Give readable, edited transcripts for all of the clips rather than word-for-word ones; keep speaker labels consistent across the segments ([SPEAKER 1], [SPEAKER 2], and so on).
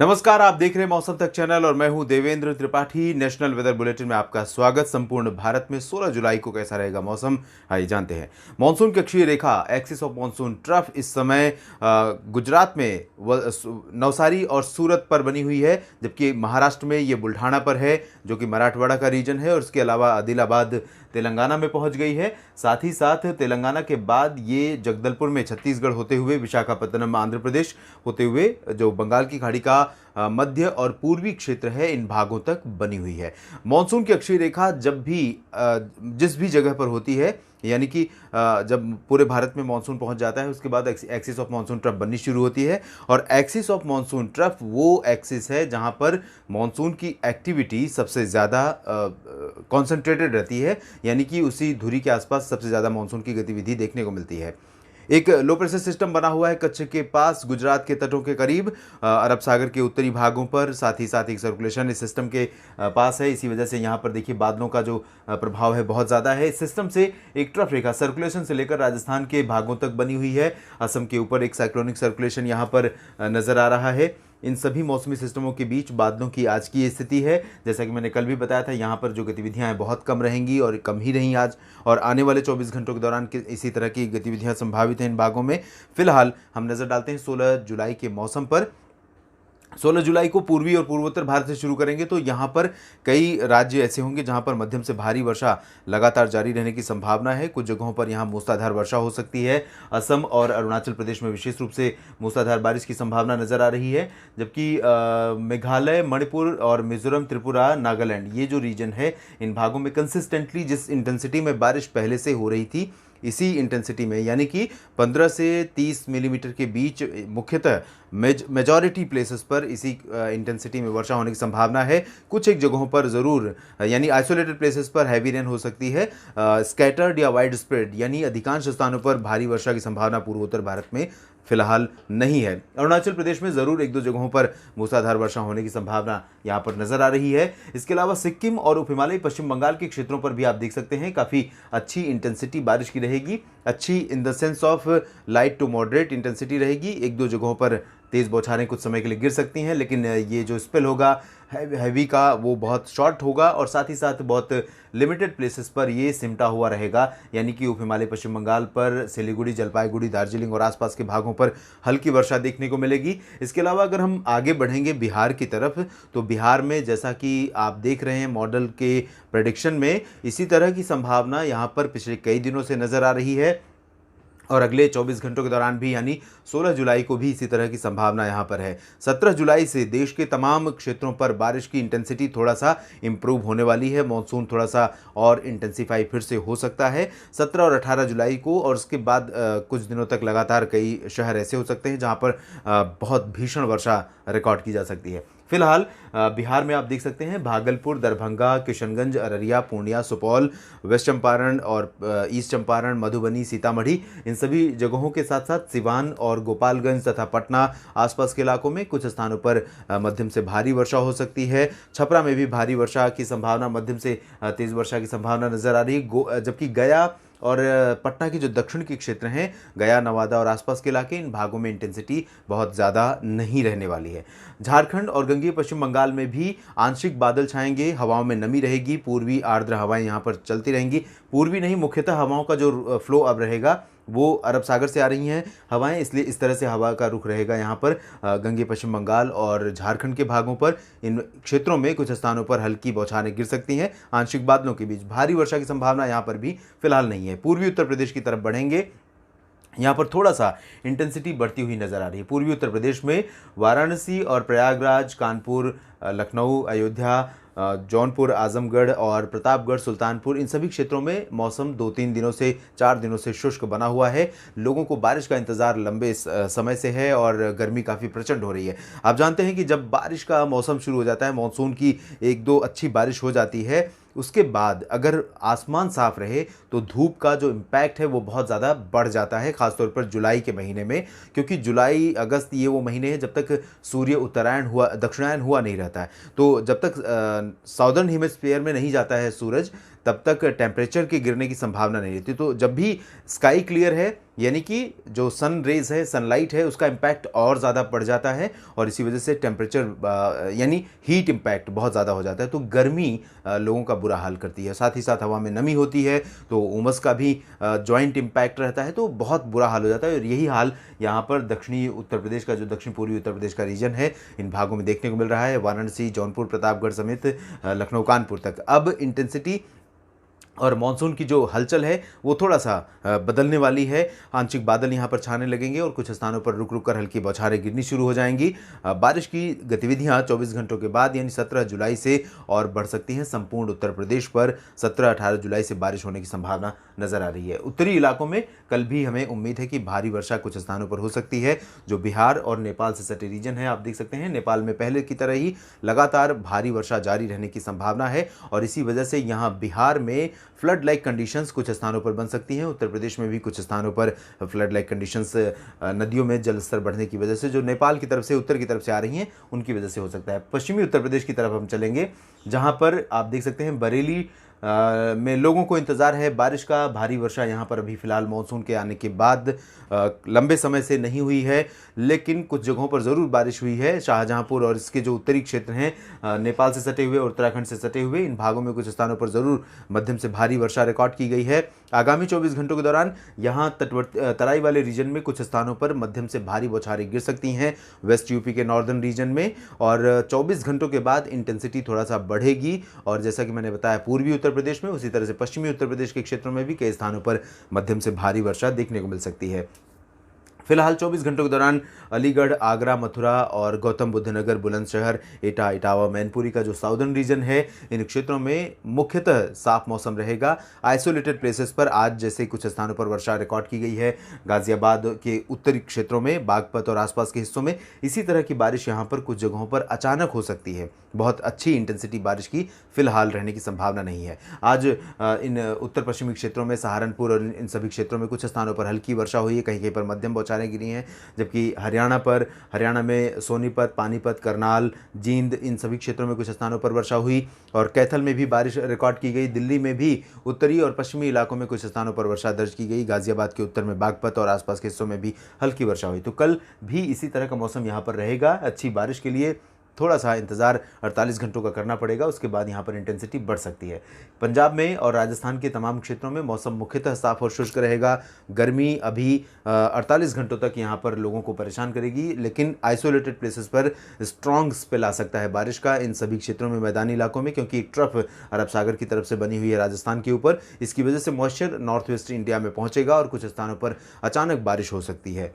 [SPEAKER 1] नमस्कार, आप देख रहे हैं मौसम तक चैनल और मैं हूं Devendra Tripathi. National weather bulletin में आपका स्वागत। संपूर्ण भारत में 16 जुलाई को कैसा रहेगा मौसम, आइए जानते हैं। मानसून की अक्षीय रेखा एक्सिस ऑफ मानसून ट्रफ इस समय गुजरात में नवसारी और सूरत पर बनी हुई है, जबकि महाराष्ट्र में ये बुल्ढाना पर है जो कि मराठवाड़ा का रीजन है, और इसके अलावा आदिलाबाद तेलंगाना में पहुंच गई है। साथ ही साथ तेलंगाना के बाद ये जगदलपुर में छत्तीसगढ़ होते हुए विशाखापत्तनम आंध्र प्रदेश होते हुए जो बंगाल की खाड़ी का मध्य और पूर्वी क्षेत्र है, इन भागों तक बनी हुई है। मानसून की अक्षीय रेखा जब भी जिस भी जगह पर होती है, यानी कि जब पूरे भारत में मानसून पहुंच जाता है, उसके बाद एक्सिस ऑफ मानसून ट्रफ बननी शुरू होती है। और एक्सिस ऑफ मानसून ट्रफ वो एक्सिस है जहां पर मानसून की एक्टिविटी सबसे ज़्यादा कॉन्सेंट्रेटेड रहती है, यानी कि उसी धुरी के आसपास सबसे ज़्यादा मानसून की गतिविधि देखने को मिलती है। एक लो प्रेशर सिस्टम बना हुआ है कच्छ के पास, गुजरात के तटों के करीब, अरब सागर के उत्तरी भागों पर। साथ ही साथ एक सर्कुलेशन इस सिस्टम के पास है। इसी वजह से यहाँ पर देखिए बादलों का जो प्रभाव है बहुत ज़्यादा है। इस सिस्टम से एक ट्रफ रेखा सर्कुलेशन से लेकर राजस्थान के भागों तक बनी हुई है। असम के ऊपर एक साइक्लोनिक सर्कुलेशन यहाँ पर नज़र आ रहा है। इन सभी मौसमी सिस्टमों के बीच बादलों की आज की स्थिति है, जैसा कि मैंने कल भी बताया था, यहाँ पर जो गतिविधियाँ हैं बहुत कम रहेंगी और कम ही रहीं आज और आने वाले 24 घंटों के दौरान इसी तरह की गतिविधियाँ संभावित हैं इन भागों में। फिलहाल हम नज़र डालते हैं 16 जुलाई के मौसम पर। 16 जुलाई को पूर्वी और पूर्वोत्तर भारत से शुरू करेंगे तो यहाँ पर कई राज्य ऐसे होंगे जहाँ पर मध्यम से भारी वर्षा लगातार जारी रहने की संभावना है। कुछ जगहों पर यहाँ मूसलाधार वर्षा हो सकती है। असम और अरुणाचल प्रदेश में विशेष रूप से मूसलाधार बारिश की संभावना नजर आ रही है, जबकि मेघालय, मणिपुर और मिजोरम, त्रिपुरा, नागालैंड, ये जो रीजन है, इन भागों में कंसिस्टेंटली जिस इंटेंसिटी में बारिश पहले से हो रही थी, इसी इंटेंसिटी में यानी कि 15 से 30 मिलीमीटर के बीच मुख्यतः मेजॉरिटी प्लेसेस पर इसी इंटेंसिटी में वर्षा होने की संभावना है। कुछ एक जगहों पर ज़रूर यानी आइसोलेटेड प्लेसेस पर हैवी रेन हो सकती है। स्कैटर्ड या वाइड स्प्रेड यानी अधिकांश स्थानों पर भारी वर्षा की संभावना पूर्वोत्तर भारत में फिलहाल नहीं है। अरुणाचल प्रदेश में ज़रूर एक दो जगहों पर मूसलाधार वर्षा होने की संभावना यहाँ पर नजर आ रही है। इसके अलावा सिक्किम और उप हिमालयी पश्चिम बंगाल के क्षेत्रों पर भी आप देख सकते हैं काफ़ी अच्छी इंटेंसिटी बारिश की रहेगी। अच्छी in the sense of light to moderate intensity रहेगी। एक दो जगहों पर तेज़ बौछारें कुछ समय के लिए गिर सकती हैं, लेकिन ये जो स्पेल होगा हैवी का वो बहुत शॉर्ट होगा और साथ ही साथ बहुत लिमिटेड प्लेसेस पर ये सिमटा हुआ रहेगा, यानी कि उप हिमालय पश्चिम बंगाल पर, सिलीगुड़ी, जलपाईगुड़ी, दार्जिलिंग और आसपास के भागों पर हल्की वर्षा देखने को मिलेगी। इसके अलावा अगर हम आगे बढ़ेंगे बिहार की तरफ, तो बिहार में जैसा कि आप देख रहे हैं मॉडल के प्रेडिक्शन में, इसी तरह की संभावना यहाँ पर पिछले कई दिनों से नज़र आ रही है और अगले 24 घंटों के दौरान भी यानी 16 जुलाई को भी इसी तरह की संभावना यहाँ पर है। 17 जुलाई से देश के तमाम क्षेत्रों पर बारिश की इंटेंसिटी थोड़ा सा इम्प्रूव होने वाली है। मॉनसून थोड़ा सा और इंटेंसिफाई फिर से हो सकता है 17 और 18 जुलाई को, और उसके बाद कुछ दिनों तक लगातार कई शहर ऐसे हो सकते हैं जहाँ पर बहुत भीषण वर्षा रिकॉर्ड की जा सकती है। फिलहाल बिहार में आप देख सकते हैं भागलपुर, दरभंगा, किशनगंज, अररिया, पूर्णिया, सुपौल, वेस्ट चंपारण और ईस्ट चंपारण, मधुबनी, सीतामढ़ी, इन सभी जगहों के साथ साथ सिवान और गोपालगंज तथा पटना आसपास के इलाकों में कुछ स्थानों पर मध्यम से भारी वर्षा हो सकती है। छपरा में भी भारी वर्षा की संभावना, मध्यम से तेज़ वर्षा की संभावना नज़र आ रही है। जबकि गया और पटना के जो दक्षिण के क्षेत्र हैं, गया, नवादा और आसपास के इलाके, इन भागों में इंटेंसिटी बहुत ज़्यादा नहीं रहने वाली है। झारखंड और गंगीय पश्चिम बंगाल में भी आंशिक बादल छाएंगे, हवाओं में नमी रहेगी, पूर्वी आर्द्र हवाएं यहाँ पर चलती रहेंगी। पूर्वी नहीं, मुख्यतः हवाओं का जो फ्लो अब रहेगा वो अरब सागर से आ रही हैं हवाएं, इसलिए इस तरह से हवा का रुख रहेगा यहाँ पर गंगीय पश्चिम बंगाल और झारखंड के भागों पर। इन क्षेत्रों में कुछ स्थानों पर हल्की बौछारें गिर सकती हैं। आंशिक बादलों के बीच भारी वर्षा की संभावना यहाँ पर भी फिलहाल नहीं है। पूर्वी उत्तर प्रदेश की तरफ बढ़ेंगे, यहाँ पर थोड़ा सा इंटेंसिटी बढ़ती हुई नजर आ रही है। पूर्वी उत्तर प्रदेश में वाराणसी और प्रयागराज, कानपुर, लखनऊ, अयोध्या, जौनपुर, आजमगढ़ और प्रतापगढ़, सुल्तानपुर, इन सभी क्षेत्रों में मौसम 2-3 दिनों से 4 दिनों से शुष्क बना हुआ है। लोगों को बारिश का इंतज़ार लंबे समय से है और गर्मी काफ़ी प्रचंड हो रही है। आप जानते हैं कि जब बारिश का मौसम शुरू हो जाता है, मानसून की 1-2 अच्छी बारिश हो जाती है, उसके बाद अगर आसमान साफ रहे तो धूप का जो इम्पैक्ट है वो बहुत ज़्यादा बढ़ जाता है, खासतौर पर जुलाई के महीने में, क्योंकि जुलाई, अगस्त ये वो महीने हैं जब तक सूर्य उत्तरायण हुआ, दक्षिणायन हुआ नहीं रहता है। तो जब तक साउदर्न हेमिस्फीयर में नहीं जाता है सूरज, तब तक टेम्परेचर के गिरने की संभावना नहीं रहती। तो जब भी स्काई क्लियर है यानी कि जो सन रेज है, सनलाइट है, उसका इम्पैक्ट और ज़्यादा बढ़ जाता है और इसी वजह से टेम्परेचर यानी हीट इम्पैक्ट बहुत ज़्यादा हो जाता है। तो गर्मी लोगों का बुरा हाल करती है। साथ ही साथ हवा में नमी होती है तो उमस का भी जॉइंट इम्पैक्ट रहता है, तो बहुत बुरा हाल हो जाता है। और यही हाल यहाँ पर दक्षिणी उत्तर प्रदेश का, जो दक्षिण पूर्वी उत्तर प्रदेश का रीजन है, इन भागों में देखने को मिल रहा है। वाराणसी, जौनपुर, प्रतापगढ़ समेत लखनऊ, कानपुर तक अब इंटेंसिटी और मानसून की जो हलचल है वो थोड़ा सा बदलने वाली है। आंशिक बादल यहाँ पर छाने लगेंगे और कुछ स्थानों पर रुक रुक कर हल्की बौछारें गिरनी शुरू हो जाएंगी। बारिश की गतिविधियाँ 24 घंटों के बाद यानी 17 जुलाई से और बढ़ सकती हैं। संपूर्ण उत्तर प्रदेश पर 17-18 जुलाई से बारिश होने की संभावना नजर आ रही है। उत्तरी इलाकों में कल भी हमें उम्मीद है कि भारी वर्षा कुछ स्थानों पर हो सकती है। जो बिहार और नेपाल से सटे रीजन है, आप देख सकते हैं नेपाल में पहले की तरह ही लगातार भारी वर्षा जारी रहने की संभावना है और इसी वजह से यहाँ बिहार में फ्लड लाइक कंडीशंस कुछ स्थानों पर बन सकती हैं। उत्तर प्रदेश में भी कुछ स्थानों पर फ्लड लाइक कंडीशंस नदियों में जलस्तर बढ़ने की वजह से, जो नेपाल की तरफ से, उत्तर की तरफ से आ रही हैं, उनकी वजह से हो सकता है। पश्चिमी उत्तर प्रदेश की तरफ हम चलेंगे, जहां पर आप देख सकते हैं बरेली में लोगों को इंतज़ार है बारिश का। भारी वर्षा यहाँ पर अभी फ़िलहाल मानसून के आने के बाद लंबे समय से नहीं हुई है, लेकिन कुछ जगहों पर ज़रूर बारिश हुई है। शाहजहांपुर और इसके जो उत्तरी क्षेत्र हैं, नेपाल से सटे हुए और उत्तराखंड से सटे हुए, इन भागों में कुछ स्थानों पर ज़रूर मध्यम से भारी वर्षा रिकॉर्ड की गई है। आगामी 24 घंटों के दौरान यहाँ तटवर्ती तराई वाले रीजन में कुछ स्थानों पर मध्यम से भारी बौछारें गिर सकती हैं, वेस्ट यूपी के नॉर्दर्न रीजन में। और 24 घंटों के बाद इंटेंसिटी थोड़ा सा बढ़ेगी और जैसा कि मैंने बताया पूर्वी उत्तर प्रदेश में, उसी तरह से पश्चिमी उत्तर प्रदेश के क्षेत्रों में भी कई स्थानों पर मध्यम से भारी वर्षा देखने को मिल सकती है। फिलहाल 24 घंटों के दौरान अलीगढ़, आगरा, मथुरा और गौतम बुद्ध नगर, बुलंदशहर, एटा, इटावा, मैनपुरी का जो साउदर्न रीजन है, इन क्षेत्रों में मुख्यतः साफ मौसम रहेगा। आइसोलेटेड प्लेसेस पर आज जैसे कुछ स्थानों पर वर्षा रिकॉर्ड की गई है, गाजियाबाद के उत्तरी क्षेत्रों में, बागपत और आसपास के हिस्सों में, इसी तरह की बारिश यहाँ पर कुछ जगहों पर अचानक हो सकती है। बहुत अच्छी इंटेंसिटी बारिश की फिलहाल रहने की संभावना नहीं है। आज इन उत्तर पश्चिमी क्षेत्रों में, सहारनपुर और इन सभी क्षेत्रों में कुछ स्थानों पर हल्की वर्षा हुई है, कहीं कहीं पर मध्यम बौछारें गिरी हैं। जबकि हरियाणा में सोनीपत, पानीपत, करनाल, जींद, इन सभी क्षेत्रों में कुछ स्थानों पर वर्षा हुई और कैथल में भी बारिश रिकॉर्ड की गई। दिल्ली में भी उत्तरी और पश्चिमी इलाकों में कुछ स्थानों पर वर्षा दर्ज की गई। गाजियाबाद के उत्तर में बागपत और आसपास के हिस्सों में भी हल्की वर्षा हुई। तो कल भी इसी तरह का मौसम यहाँ पर रहेगा। अच्छी बारिश के लिए थोड़ा सा इंतज़ार 48 घंटों का करना पड़ेगा, उसके बाद यहाँ पर इंटेंसिटी बढ़ सकती है। पंजाब में और राजस्थान के तमाम क्षेत्रों में मौसम मुख्यतः साफ और शुष्क रहेगा। गर्मी अभी 48 घंटों तक यहाँ पर लोगों को परेशान करेगी, लेकिन आइसोलेटेड प्लेसेस पर स्ट्रॉन्ग स्पेल आ सकता है बारिश का इन सभी क्षेत्रों में, मैदानी इलाकों में, क्योंकि एक ट्रफ अरब सागर की तरफ से बनी हुई है राजस्थान के ऊपर। इसकी वजह से मॉइस्चर नॉर्थ वेस्ट इंडिया में पहुँचेगा और कुछ स्थानों पर अचानक बारिश हो सकती है।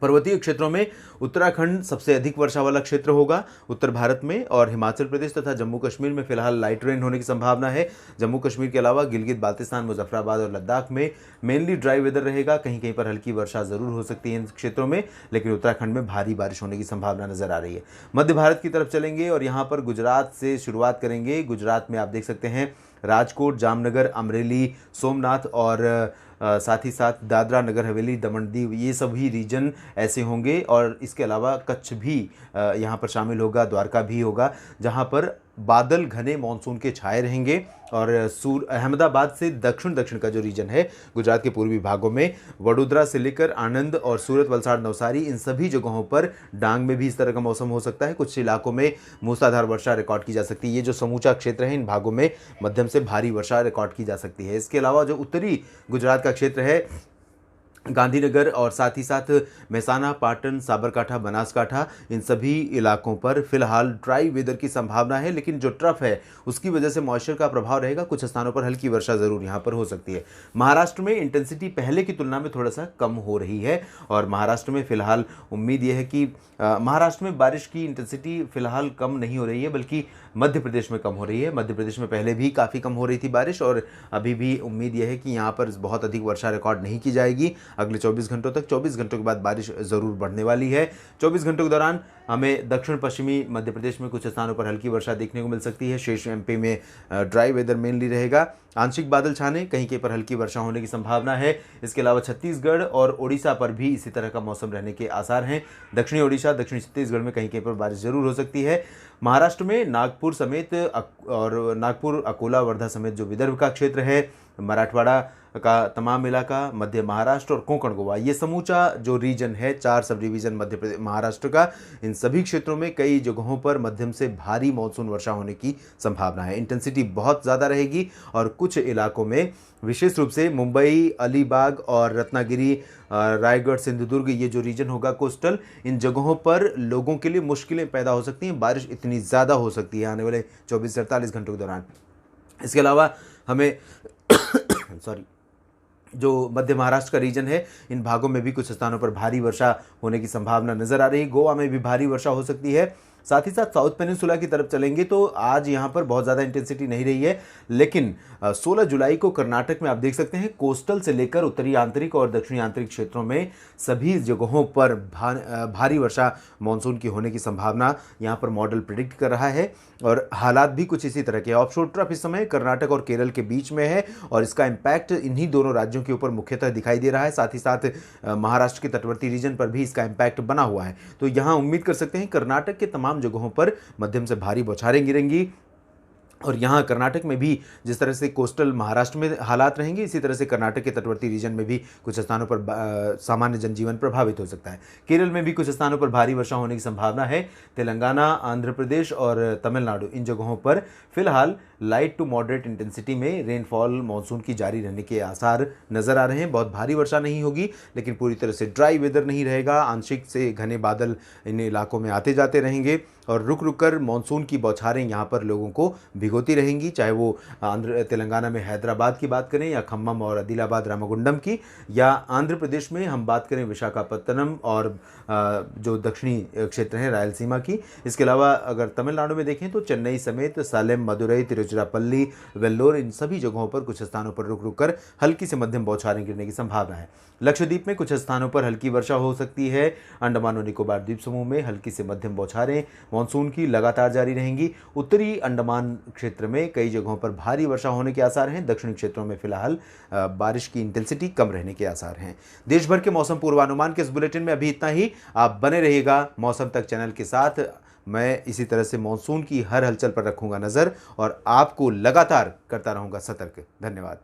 [SPEAKER 1] पर्वतीय क्षेत्रों में उत्तराखंड सबसे अधिक वर्षा वाला क्षेत्र होगा उत्तर भारत में, और हिमाचल प्रदेश तथा जम्मू कश्मीर में फिलहाल लाइट रेन होने की संभावना है। जम्मू कश्मीर के अलावा गिलगित बाल्तिस्तान, मुजफ्फराबाद और लद्दाख में मेनली ड्राई वेदर रहेगा। कहीं कहीं पर हल्की वर्षा जरूर हो सकती है इन क्षेत्रों में, लेकिन उत्तराखंड में भारी बारिश होने की संभावना नजर आ रही है। मध्य भारत की तरफ चलेंगे और यहाँ पर गुजरात से शुरुआत करेंगे। गुजरात में आप देख सकते हैं राजकोट, जामनगर, अमरेली, सोमनाथ और साथ ही साथ दादरा नगर हवेली, दमन दीव, ये सभी रीजन ऐसे होंगे। और इसके अलावा कच्छ भी यहाँ पर शामिल होगा, द्वारका भी होगा, जहाँ पर बादल घने मानसून के छाए रहेंगे। और अहमदाबाद से दक्षिण का जो रीजन है गुजरात के पूर्वी भागों में, वडोदरा से लेकर आणंद और सूरत, वलसाड़, नवसारी, इन सभी जगहों पर डांग में भी इस तरह का मौसम हो सकता है। कुछ इलाकों में मूसलाधार वर्षा रिकॉर्ड की जा सकती है। ये जो समूचा क्षेत्र है, इन भागों में मध्यम से भारी वर्षा रिकॉर्ड की जा सकती है। इसके अलावा जो उत्तरी गुजरात का क्षेत्र है, गांधीनगर और साथ ही साथ मेहसाना, पाटन, साबरकाठा, बनासकाठा, इन सभी इलाकों पर फिलहाल ड्राई वेदर की संभावना है, लेकिन जो ट्रफ है उसकी वजह से मॉइस्चर का प्रभाव रहेगा। कुछ स्थानों पर हल्की वर्षा जरूर यहाँ पर हो सकती है। महाराष्ट्र में इंटेंसिटी पहले की तुलना में थोड़ा सा कम हो रही है और महाराष्ट्र में फिलहाल उम्मीद यह है कि महाराष्ट्र में बारिश की इंटेंसिटी फिलहाल कम नहीं हो रही है, बल्कि मध्य प्रदेश में कम हो रही है। मध्य प्रदेश में पहले भी काफ़ी कम हो रही थी बारिश और अभी भी उम्मीद यह है कि यहाँ पर बहुत अधिक वर्षा रिकॉर्ड नहीं की जाएगी अगले 24 घंटों तक। 24 घंटों के बाद बारिश ज़रूर बढ़ने वाली है। 24 घंटों के दौरान हमें दक्षिण पश्चिमी मध्य प्रदेश में कुछ स्थानों पर हल्की वर्षा देखने को मिल सकती है। शेष एमपी में ड्राई वेदर मेनली रहेगा। आंशिक बादल छाने, कहीं कहीं पर हल्की वर्षा होने की संभावना है। इसके अलावा छत्तीसगढ़ और ओडिशा पर भी इसी तरह का मौसम रहने के आसार हैं। दक्षिणी ओडिशा, दक्षिणी छत्तीसगढ़ में कहीं कहीं पर बारिश जरूर हो सकती है। महाराष्ट्र में नागपुर समेत और नागपुर, अकोला, वर्धा समेत जो विदर्भ का क्षेत्र है, मराठवाड़ा का तमाम इलाका, मध्य महाराष्ट्र और कोंकण गोवा, ये समूचा जो रीजन है, 4 सब डिवीजन मध्य प्रदेश महाराष्ट्र का, इन सभी क्षेत्रों में कई जगहों पर मध्यम से भारी मानसून वर्षा होने की संभावना है। इंटेंसिटी बहुत ज़्यादा रहेगी और कुछ इलाकों में विशेष रूप से मुंबई, अलीबाग और रत्नागिरी, रायगढ़, सिंधुदुर्ग, ये जो रीजन होगा कोस्टल, इन जगहों पर लोगों के लिए मुश्किलें पैदा हो सकती हैं। बारिश इतनी ज़्यादा हो सकती है आने वाले 24 से 48 घंटों के दौरान। इसके अलावा हमें सॉरी, जो मध्य महाराष्ट्र का रीजन है, इन भागों में भी कुछ स्थानों पर भारी वर्षा होने की संभावना नजर आ रही है। गोवा में भी भारी वर्षा हो सकती है। साथ ही साथ साउथ पेनिनसुला की तरफ चलेंगे तो आज यहाँ पर बहुत ज़्यादा इंटेंसिटी नहीं रही है, लेकिन 16 जुलाई को कर्नाटक में आप देख सकते हैं कोस्टल से लेकर उत्तरी आंतरिक और दक्षिणी आंतरिक क्षेत्रों में सभी जगहों पर भारी वर्षा मानसून की होने की संभावना यहाँ पर मॉडल प्रिडिक्ट कर रहा है। और हालात भी कुछ इसी तरह के। ऑफशोर ट्रफ इस समय कर्नाटक और केरल के बीच में है और इसका इम्पैक्ट इन्हीं दोनों राज्यों के ऊपर मुख्यतः दिखाई दे रहा है। साथ ही साथ महाराष्ट्र के तटवर्ती रीजन पर भी इसका इम्पैक्ट बना हुआ है। तो यहाँ उम्मीद कर सकते हैं कर्नाटक के तमाम जगहों पर मध्यम से भारी बौछारें गिरेंगी। और यहाँ कर्नाटक में भी जिस तरह से कोस्टल महाराष्ट्र में हालात रहेंगे, इसी तरह से कर्नाटक के तटवर्ती रीजन में भी कुछ स्थानों पर सामान्य जनजीवन प्रभावित हो सकता है। केरल में भी कुछ स्थानों पर भारी वर्षा होने की संभावना है। तेलंगाना, आंध्र प्रदेश और तमिलनाडु, इन जगहों पर फिलहाल लाइट टू मॉडरेट इंटेंसिटी में रेनफॉल मानसून की जारी रहने के आसार नजर आ रहे हैं। बहुत भारी वर्षा नहीं होगी, लेकिन पूरी तरह से ड्राई वेदर नहीं रहेगा। आंशिक से घने बादल इन इलाकों में आते जाते रहेंगे और रुक रुक कर मानसून की बौछारें यहाँ पर लोगों को भिगोती रहेंगी, चाहे वो तेलंगाना में हैदराबाद की बात करें या खम्मम और आदिलाबाद रामगुंडम की, या आंध्र प्रदेश में हम बात करें विशाखापत्तनम और जो दक्षिणी क्षेत्र है रायलसीमा की। इसके अलावा अगर तमिलनाडु में देखें तो चेन्नई समेत सालेम, मदुरई, तिरुचिरापल्ली, वेल्लोर, इन सभी जगहों पर कुछ स्थानों पर रुक रुक कर हल्की से मध्यम बौछारें गिरने की संभावना है। लक्षद्वीप में कुछ स्थानों पर हल्की वर्षा हो सकती है। अंडमान और निकोबार द्वीप समूह में हल्की से मध्यम बौछारें मानसून की लगातार जारी रहेंगी। उत्तरी अंडमान क्षेत्र में कई जगहों पर भारी वर्षा होने के आसार हैं। दक्षिणी क्षेत्रों में फिलहाल बारिश की इंटेंसिटी कम रहने के आसार हैं। देश भर के मौसम पूर्वानुमान के इस बुलेटिन में अभी इतना ही। आप बने रहिएगा मौसम तक चैनल के साथ। मैं इसी तरह से मानसून की हर हलचल पर रखूंगा नजर और आपको लगातार करता रहूंगा सतर्क। धन्यवाद।